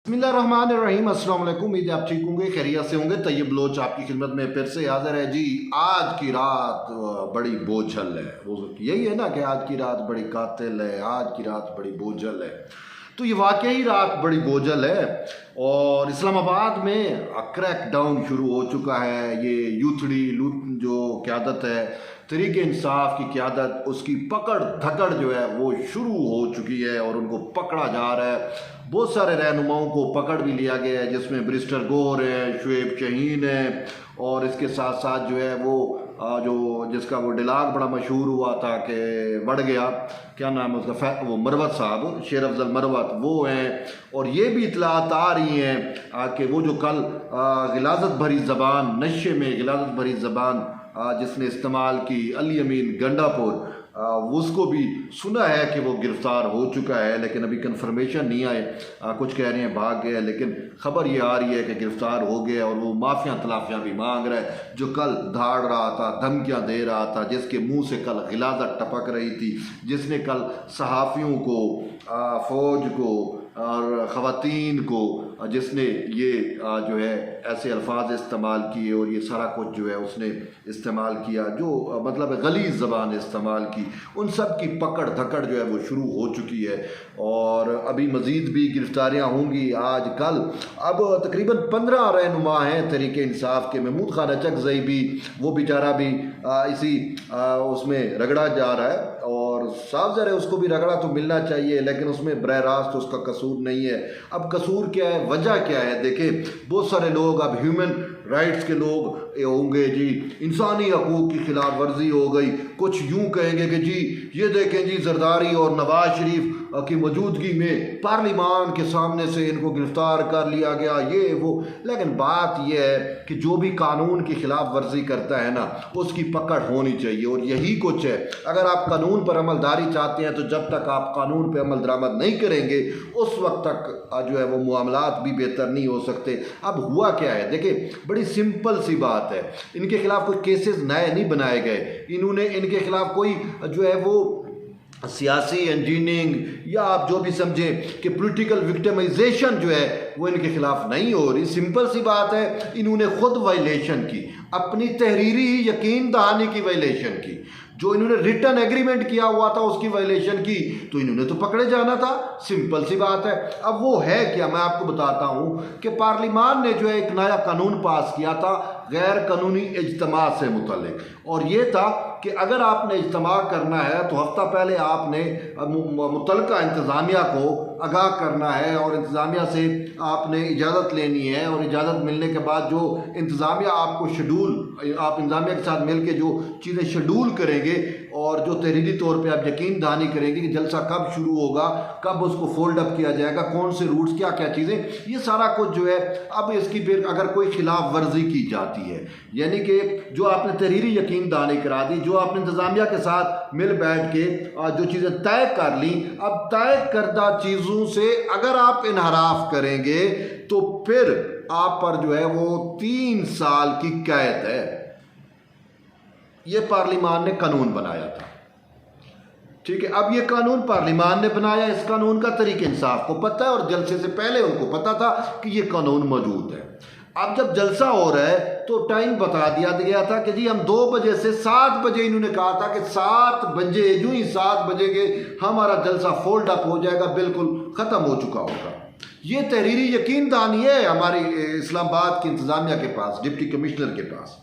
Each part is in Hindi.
बिस्मिल्लाहिर्रहमानिर्रहीम। अस्सलाम वालेकुम। उम्मीद है आप ठीक होंगे, खैरियत से होंगे। तैयब लोच आपकी खिदमत में फिर से हाजिर है जी। आज की रात बड़ी बोझल है, वो यही है ना कि आज की रात बड़ी कातिल है, आज की रात बड़ी बोझल है। तो ये वाकई रात बड़ी बोझल है और इस्लामाबाद में क्रैकडाउन शुरू हो चुका है। ये यूथड़ी जो क़यादत है, तहरीक इंसाफ की क़यादत, उसकी पकड़ धकड़ जो है वो शुरू हो चुकी है और उनको पकड़ा जा रहा है। बहुत सारे रहनुमाओं को पकड़ भी लिया गया है, जिसमें बैरिस्टर गौहर है, शुएब शहीन है और इसके साथ साथ जो है वो जो जिसका वो डिलाग बड़ा मशहूर हुआ था कि बढ़ गया, क्या नाम है उसका, वो मरवत साहब, शेर अफजल मरवत, वो हैं। और ये भी इतलात आ रही हैं कि वो जो कल गिलाजत भरी ज़बान, नशे में गिलाजत भरी ज़बान जिसने इस्तेमाल की, अली अमीन गंडापुर, उसको भी सुना है कि वो गिरफ़्तार हो चुका है, लेकिन अभी कन्फर्मेशन नहीं आए। कुछ कह रहे हैं भाग गया, लेकिन ख़बर ये आ रही है कि गिरफ़्तार हो गया और वो माफ़िया तलाफ़ियाँ भी मांग रहा है। जो कल धाड़ रहा था, धमकियाँ दे रहा था, जिसके मुंह से कल गिलाज़त टपक रही थी, जिसने कल सहाफ़ियों को, फ़ौज को और ख़वातीन को, जिसने ये जो है ऐसे अल्फाज इस्तेमाल किए और ये सारा कुछ जो है उसने इस्तेमाल किया, जो मतलब गलीज़ ज़बान इस्तेमाल की, उन सब की पकड़ धकड़ जो है वो शुरू हो चुकी है। और अभी मज़ीद भी गिरफ्तारियाँ होंगी आज कल। अब तकरीबन 15 रहनुमा हैं तहरीक इंसाफ के। महमूद खान अचकज़ई भी, वो बेचारा भी इसी उसमें रगड़ा जा रहा है और साफ ज़रा उसको भी रगड़ा तो मिलना चाहिए, लेकिन उसमें बरह रास्त उसका कसूर नहीं है। अब कसूर क्या है, वजह क्या है? देखें, बहुत सारे लोग अब ह्यूमन राइट्स के लोग होंगे जी, इंसानी हकूक़ की खिलाफ वर्जी हो गई। कुछ यूँ कहेंगे कि जी ये देखें जी, जरदारी और नवाज शरीफ की मौजूदगी में पार्लिमान के सामने से इनको गिरफ़्तार कर लिया गया, ये वो। लेकिन बात यह है कि जो भी कानून की खिलाफ वर्जी करता है ना, उसकी पकड़ होनी चाहिए और यही कुछ है। अगर आप कानून पर अमलदारी चाहते हैं तो जब तक आप कानून पर अमल दरामद नहीं करेंगे, उस वक्त तक जो है वो मामलात भी बेहतर नहीं हो सकते। अब हुआ क्या है, देखिए, बड़ी सिंपल सी बात है। इनके खिलाफ कोई केसेस नए नहीं बनाए गए, इन्होंने इनके खिलाफ कोई जो है वो सियासी इंजीनियरिंग या आप जो भी समझें कि पॉलिटिकल विक्टिमाइजेशन जो है वो इनके खिलाफ नहीं हो रही। सिंपल सी बात है, इन्होंने खुद वायलेशन की, अपनी तहरीरी यकीन दहानी की वायलेशन की, जो इन्होंने रिटर्न एग्रीमेंट किया हुआ था उसकी वायलेशन की, तो इन्होंने तो पकड़े जाना था। सिंपल सी बात है। अब वो है क्या, मैं आपको बताता हूँ कि पार्लिमान ने जो है एक नया कानून पास किया था गैर कानूनी इज्तिमा से मुतल्लिक, और ये था कि अगर आपने इज्तिमा करना है तो हफ्ता पहले आपने मुतल्लिका इंतज़ामिया को आगाह करना है और इंतज़ामिया से आपने इजाज़त लेनी है, और इजाज़त मिलने के बाद जो इंतज़ामिया आपको शेड्यूल, आप इंतज़ामिया के साथ मिल के जो चीज़ें शेड्यूल करेंगे और जो तहरीरी तौर पे आप यकीन दहानी करेंगे कि जलसा कब शुरू होगा, कब उसको फोल्ड अप किया जाएगा, कौन से रूट्स, क्या क्या चीज़ें, ये सारा कुछ जो है। अब इसकी फिर अगर कोई खिलाफ वर्जी की जाती है, यानी कि जो आपने तहरीरी यकीन दहानी करा दी, जो आपने इंतज़ामिया के साथ मिल बैठ के जो चीज़ें तय कर ली, अब तय करदा चीज़ों से अगर आप इनहराफ करेंगे तो फिर आप पर जो है वो 3 साल की कैद है। ये पार्लिमान ने कानून बनाया था, ठीक है। अब ये कानून पार्लिमान ने बनाया, इस कानून का तहरीक इंसाफ को पता है और जलसे से पहले उनको पता था कि ये कानून मौजूद है। अब जब जलसा हो रहा है तो टाइम बता दिया गया था कि जी हम 2 बजे से 7 बजे, इन्होंने कहा था कि 7 बजे, यूं ही 7 बजे के हमारा जलसा फोल्ड अप हो जाएगा, बिल्कुल ख़त्म हो चुका होगा। ये तहरीरी यकीन दहानी है हमारी इस्लामाबाद की इंतज़ामिया के पास, डिप्टी कमिश्नर के पास।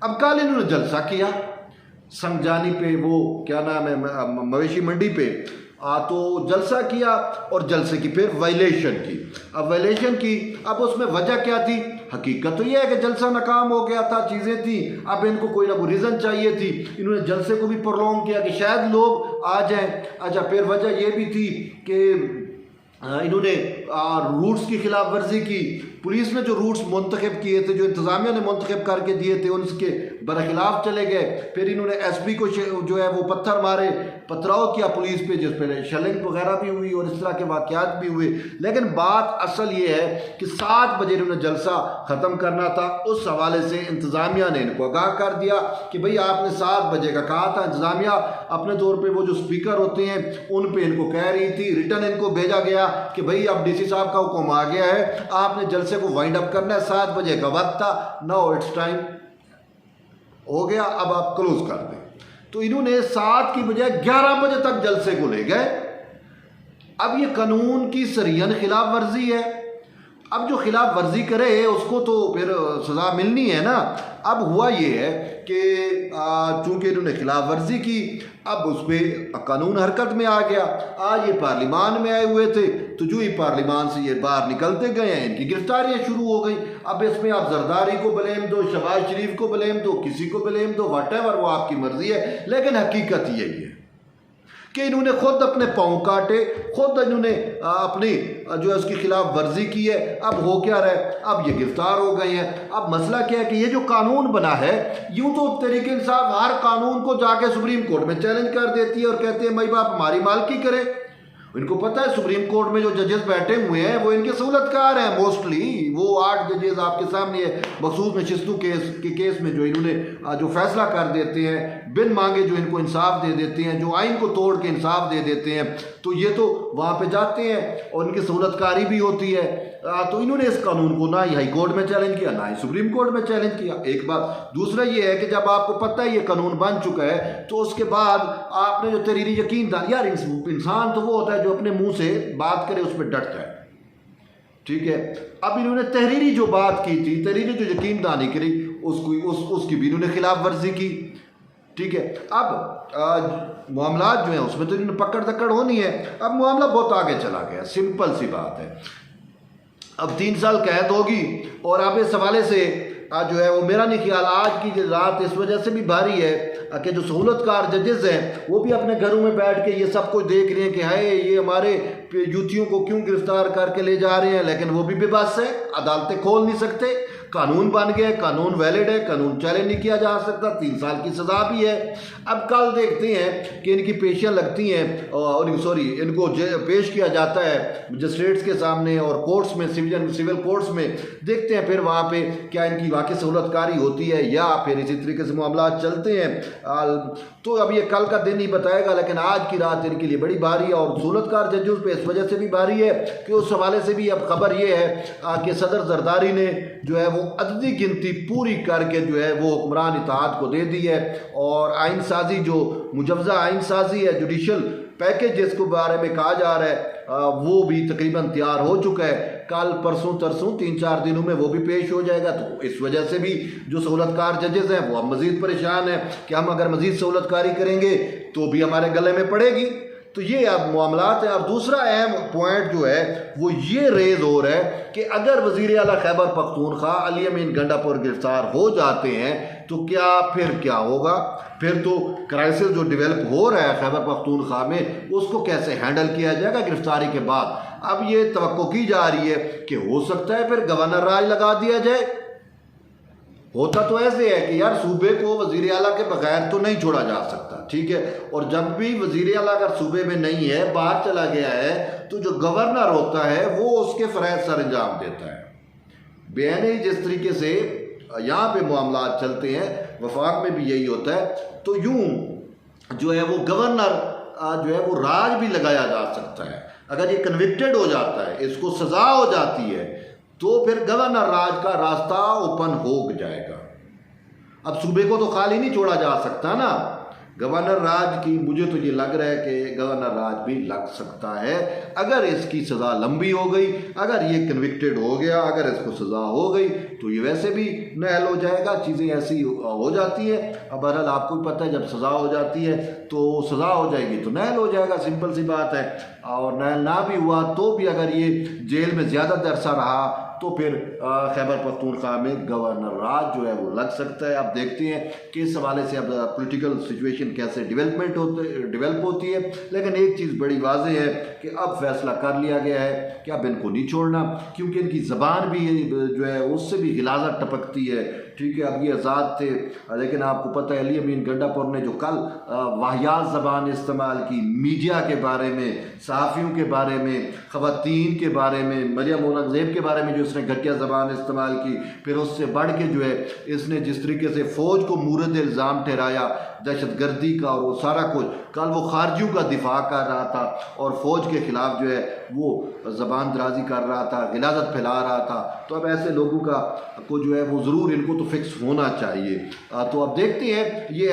अब कल इन्होंने जलसा किया संगजानी पे, वो क्या नाम है, मवेशी मंडी पे, तो जलसा किया और जलसे की फिर वायलेशन की। अब वायलेशन की, अब उसमें वजह क्या थी? हकीकत तो यह है कि जलसा नाकाम हो गया था, चीज़ें थी, अब इनको कोई ना कोई रीज़न चाहिए थी। इन्होंने जलसे को भी प्रोलॉन्ग किया कि शायद लोग आ जाएं। अच्छा, फिर वजह यह भी थी कि इन्होंने रूट्स की खिलाफ वर्जी की। पुलिस ने जो रूट्स मुंतखब किए थे, जो इंतज़ामिया ने मुंतखब करके दिए थे, उनके बरखिलाफ चले गए। फिर इन्होंने एसपी को जो है वो पत्थर मारे, पथराव किया पुलिस पे, जिस पर शेलिंग वगैरह भी हुई और इस तरह के वाक़यात भी हुए। लेकिन बात असल ये है कि 7 बजे इन्होंने जलसा ख़त्म करना था। उस हवाले से इंतज़ामिया ने इनको आगाह कर दिया कि भाई आपने 7 बजे का कहा था। इंतज़ामिया अपने तौर पर वो जो स्पीकर होते हैं उन पर इनको कह रही थी, रिटर्न इनको भेजा गया कि भाई अब DC सी साहब का हुक्म आ गया है, आपने जलसे को वाइंड अप करना है, 7 बजे का वक्त था, नाउ इट्स टाइम हो गया, अब आप क्लोज कर दें। तो इन्होंने 7 की बजाय 11 बजे तक जलसे को ले गए। अब ये कानून की सरियन खिलाफ वर्जी है। अब जो खिलाफ वर्जी करे उसको तो फिर सज़ा मिलनी है ना। अब हुआ ये है कि चूँकि इन्होंने खिलाफ वर्जी की, अब उस पर कानून हरकत में आ गया। आज ये पार्लिमान में आए हुए थे, तो जो ही पार्लिमान से ये बाहर निकलते गए हैं, इनकी गिरफ्तारियाँ शुरू हो गई। अब इसमें आप जरदारी को ब्लेम दो, शहबाज शरीफ को ब्लेम दो, किसी को ब्लेम दो, व्हाटएवर, वो आपकी मर्जी है। लेकिन हकीकत यही है कि इन्होंने खुद अपने पाँव काटे, खुद इन्होंने अपनी जो है उसकी खिलाफ वर्जी की है। अब हो क्या रहा है, अब ये गिरफ्तार हो गए हैं। अब मसला क्या है कि ये जो कानून बना है, यूं तो तहरीक इंसाफ हर कानून को जाके सुप्रीम कोर्ट में चैलेंज कर देती है और कहते हैं भाई बाप हमारी मालकी करे। इनको पता है सुप्रीम कोर्ट में जो जजेस बैठे हुए हैं वो इनके सहूलतकार हैं मोस्टली। वो 8 जजेस आपके सामने है, मखसूस नशिस्तों के केस में जो इन्होंने जो फैसला कर देते हैं, बिन मांगे जो इनको इंसाफ दे देते हैं, जो आइन को तोड़ के इंसाफ दे देते हैं, तो ये तो वहाँ पे जाते हैं और इनकी सहूलतकारी भी होती है। तो इन्होंने इस कानून को ना ही हाई कोर्ट में चैलेंज किया, ना ही सुप्रीम कोर्ट में चैलेंज किया। एक बात। दूसरा ये है कि जब आपको पता है ये कानून बन चुका है, तो उसके बाद आपने जो तहरीरी यकीन था, यार इंसान तो वो होता है जो अपने मुंह से बात करे उस पर डटता है, ठीक है। अब इन्होंने तहरीरी जो बात की थी, तहरीरी जो यकीन दानी करी, उसकी भी इन्होंने खिलाफ वर्जी की, ठीक है। अब मामलात जो है उसमें तो इन्होंने पकड़ दकड़ होनी है। अब मामला बहुत आगे चला गया, सिंपल सी बात है। अब 3 साल कैद होगी और अब इस हवाले से जो है वो मेरा नहीं ख्याल आज की रात इस वजह से भी भारी है कि जो सहूलतकार जजेस हैं वो भी अपने घरों में बैठ के ये सब कुछ देख रहे हैं कि हाय ये हमारे यूथियों को क्यों गिरफ्तार करके ले जा रहे हैं, लेकिन वो भी बेबस है, अदालतें खोल नहीं सकते। कानून बन गए, कानून वैलिड है, कानून चैलेंज नहीं किया जा सकता, 3 साल की सज़ा भी है। अब कल देखते हैं कि इनकी पेशियाँ लगती हैं और इनको पेश किया जाता है मजिस्ट्रेट्स के सामने और कोर्ट्स में, सिविल कोर्ट्स में। देखते हैं फिर वहाँ पे क्या इनकी वाकई सहूलतकारी होती है या फिर इसी तरीके से मामला चलते हैं। तो अब ये कल का दिन ही बताएगा, लेकिन आज की रात इनके लिए बड़ी भारी है और सहूलतकार जजेस पे इस वजह से भी भारी है कि उस हवाले से भी अब खबर ये है कि सदर जरदारी ने जो है वो अददी गिनती पूरी करके जो है वो हुक्मरान इत्तेहाद को दे दी है और आइन साजी जो मुजवजा आइन साजी है, जुडिशल पैकेज जिसको बारे में कहा जा रहा है, वो भी तकरीबन तैयार हो चुका है। कल परसों तरसों 3-4 दिनों में वो भी पेश हो जाएगा। तो इस वजह से भी जो सहूलतकार जजेस हैं वो अब मज़ीद परेशान हैं कि हम अगर मज़ीद सहूलतकारी करेंगे तो भी हमारे गले में पड़ेगी। तो ये अब मामलात हैं। और दूसरा अहम पॉइंट जो है वो ये रेज हो रहा है कि अगर वज़ीर आला खैबर पख्तूनख्वा अली अमीन गंडापुर गिरफ्तार हो जाते हैं तो क्या होगा। फिर तो क्राइसिस जो डेवलप हो रहा है खैबर पख्तूनख्वा में उसको कैसे हैंडल किया जाएगा गिरफ्तारी के बाद। अब ये तवक्को की जा रही है कि हो सकता है फिर गवर्नर राज लगा दिया जाए। होता तो ऐसे है कि यार सूबे को वज़ीर आला के बगैर तो नहीं छोड़ा जा सकता, ठीक है। और जब भी वज़ीर आला अगर सूबे में नहीं है, बाहर चला गया है, तो जो गवर्नर होता है वो उसके फ़रज़ सर अंजाम देता है। बेआईनी जिस तरीके से यहाँ पे मामलात चलते हैं, वफाक में भी यही होता है। तो यूँ जो है वो गवर्नर जो है वो राज भी लगाया जा सकता है। अगर ये कन्विक्टेड हो जाता है, इसको सज़ा हो जाती है, तो फिर गवर्नर राज का रास्ता ओपन हो जाएगा। अब सूबे को तो खाली नहीं छोड़ा जा सकता ना। गवर्नर राज की मुझे तो ये लग रहा है कि गवर्नर राज भी लग सकता है अगर इसकी सज़ा लंबी हो गई, अगर ये कन्विक्टेड हो गया, अगर इसको सज़ा हो गई तो ये वैसे भी नहल हो जाएगा। चीज़ें ऐसी हो जाती है। अब बहरहाल आपको भी पता है जब सज़ा हो जाती है तो सज़ा हो जाएगी तो नहल हो जाएगा, सिंपल सी बात है। और नहल ना भी हुआ तो भी अगर ये जेल में ज़्यादा अरसा रहा तो फिर खैबर पख्तूनख्वा में गवर्नर राज जो है वो लग सकता है। अब देखते हैं कि इस हवाले से अब पॉलिटिकल सिचुएशन कैसे डेवलप होती है। लेकिन एक चीज़ बड़ी वाज़ेह है कि अब फैसला कर लिया गया है कि अब इनको नहीं छोड़ना, क्योंकि इनकी ज़बान भी जो है उससे भी गिलाज़त टपकती है, ठीक है। अब ये आज़ाद थे, लेकिन आपको पता है अली अमीन गंडापुर ने जो कल वाहियात वाहियात ज़बान इस्तेमाल की, मीडिया के बारे में, सहाफ़ियों के बारे में, ख़वातीन के बारे में, मरियम औरंगज़ेब के बारे में जो इसने घटिया ज़बान इस्तेमाल की। फिर उससे बढ़ के जो है इसने जिस तरीके से फ़ौज को मूरद इल्ज़ाम ठहराया दहशतगर्दी का और वो सारा कुछ, कल वो खारजियों का दिफा कर रहा था और फ़ौज के ख़िलाफ़ जो है वो ज़बान दराजी कर रहा था, गिलाज़त फैला रहा था। तो अब ऐसे लोगों को जो है वो ज़रूर इनको तो फिक्स होना चाहिए। तो अब देखते हैं ये